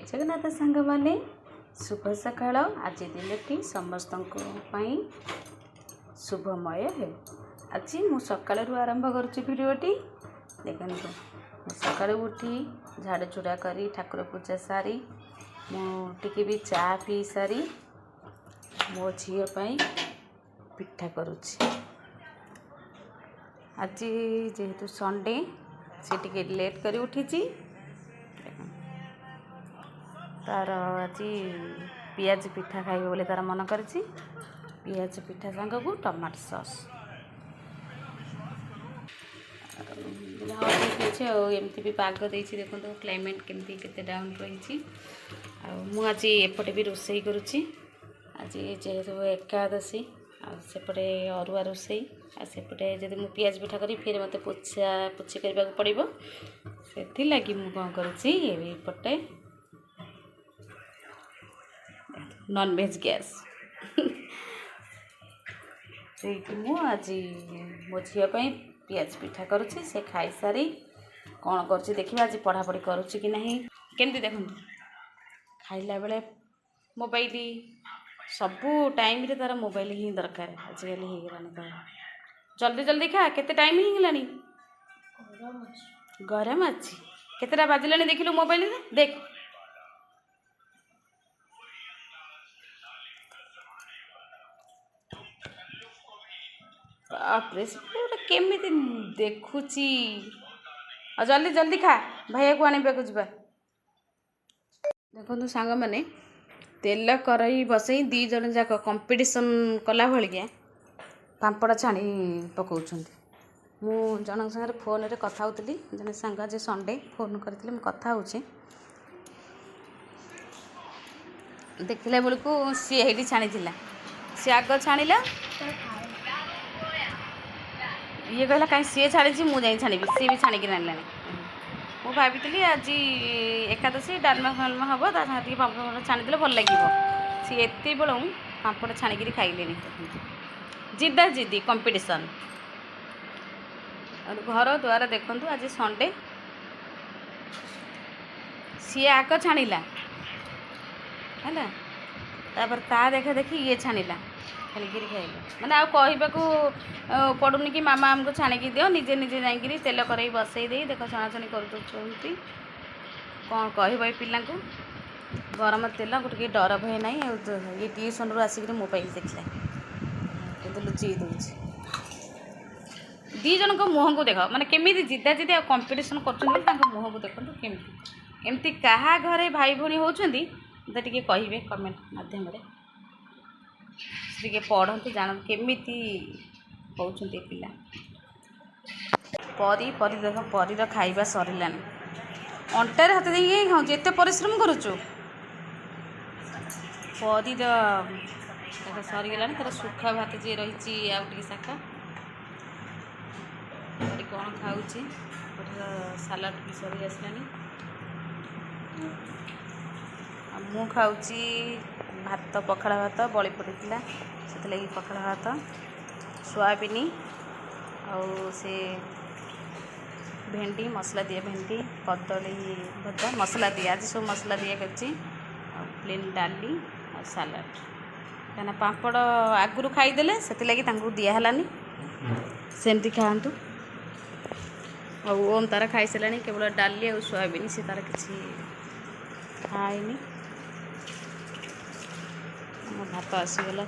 जगन्नाथ सांग मैंने शुभ सकाळ। आज दिनटी समस्त शुभमय है। आज मु सकाळ आरंभ करुच्ची भिडियोटी देखु। सकाळु उठी झाड़ झुड़ा करी ठाकुर पूजा सारी मुझे भी चा पी सारी मो झीपाई पिठा करुच्ची। आज जेहेतु संडे से टिके लेट करी उठी तार आज पियाज पिठा खाइबे बोले तार मन करछि। पियाज पिठा संग को टमाटो सॉस एमती भी पाग दे देखो क्लाइमेट केमती केते डाउन रही। आज एपटे भी रोसई करुच्ची। आज जेहेतु एकादशी सेपटे अरुआ रोसई सेपटे जब मुझे पियाज पिठा करी फिर मत पोछा पोछी करने को पड़ो से लगी मुझे कौन करपटे नॉन वेज गैस आज मो झीपाई पियाज पिठा करुच्ची। से खाई सारी कौन कर देखिए आज पढ़ापढ़ी करुच्ची कि नहीं केमती देखो खाइला बेले मोबाइल सबू टाइम रे तार मोबाइल ही दरकार आजिकल हो गलानी। जल्दी जल्दी खा केते टाइम ही गलानी गरम अच्छी केतेटा बाजिलानी देखिलु मोबाइल रे देख बापरे केमी देखुची। जल्दी जल्दी खा भैया को आने को जा। देखो सांग मैंने तेल करई बसई दी जन जाक कंपटीशन कला भाया पापड़ छाणी पकाउं। मु जन सागर फोन रे कथा होती जन सांग आज संडे फोन करती मुझे कथा हो देखला बेलू सी ये छाणी सी आग छाणिला ये कहला कहीं सी छाड़ी मुझे छाणी सी भी छाणिक आनला। मु भाभी आज एकादशी डालमा फालमा हम ताकि पापड़ छाणीदे भल लगे। सी एत बेलू पापड़ छाणिक खाइले जिदा जिदी कंपटीशन घर द्वारा देखु। आज संडे सी आग छाणिला है तापर ता देखा देखी ये छाणिला खालिकी खाइले मैंने आ कहू पड़ूनी कि मामा आमको छाणिकी दियो निजे निजे जाकि तेल करई बसई दे देख छणाछणी कर कौन कह पिला गरम तेल गोटे डर भय ना। ये ट्यूशन रू आसिक मोबाइल देखला कि लुचि दूसरी दी जन को मुँह को देख माने केमी जिदा जिदा कंपटीशन कर मुँह को देखो केमती एमती क्या घरे भाई भौणी होती मत टे कहे कमेंट मध्यम टे पढ़ते जान केमिति होती पिला। परी परी देख परीर खाइबा सरिलानी अंटार हाथ दे खाऊँ एत परिश्रम करुचु परीर सरीगलानी तार सुखा भात जी रही आउटे शाखा कौन खाऊँ सालाड भी सरी आसलानी। मु खाऊँ भात पखाड़ भात बड़ी पड़ा से लगी पखाड़ भात सोयाबीन आउ से भेंडी मसला दिए भेंडी कदली भजा मसला दिए आज सब मसला दिए कर प्लेन डाली और सालाड क्या पापड़ आगुरी खाईदे से लगी दिहलानी सेमती खातु। ओम तार खाई सारा केवल डाली और सोयाबीन से तार किसी खाएनी भात आसीगला।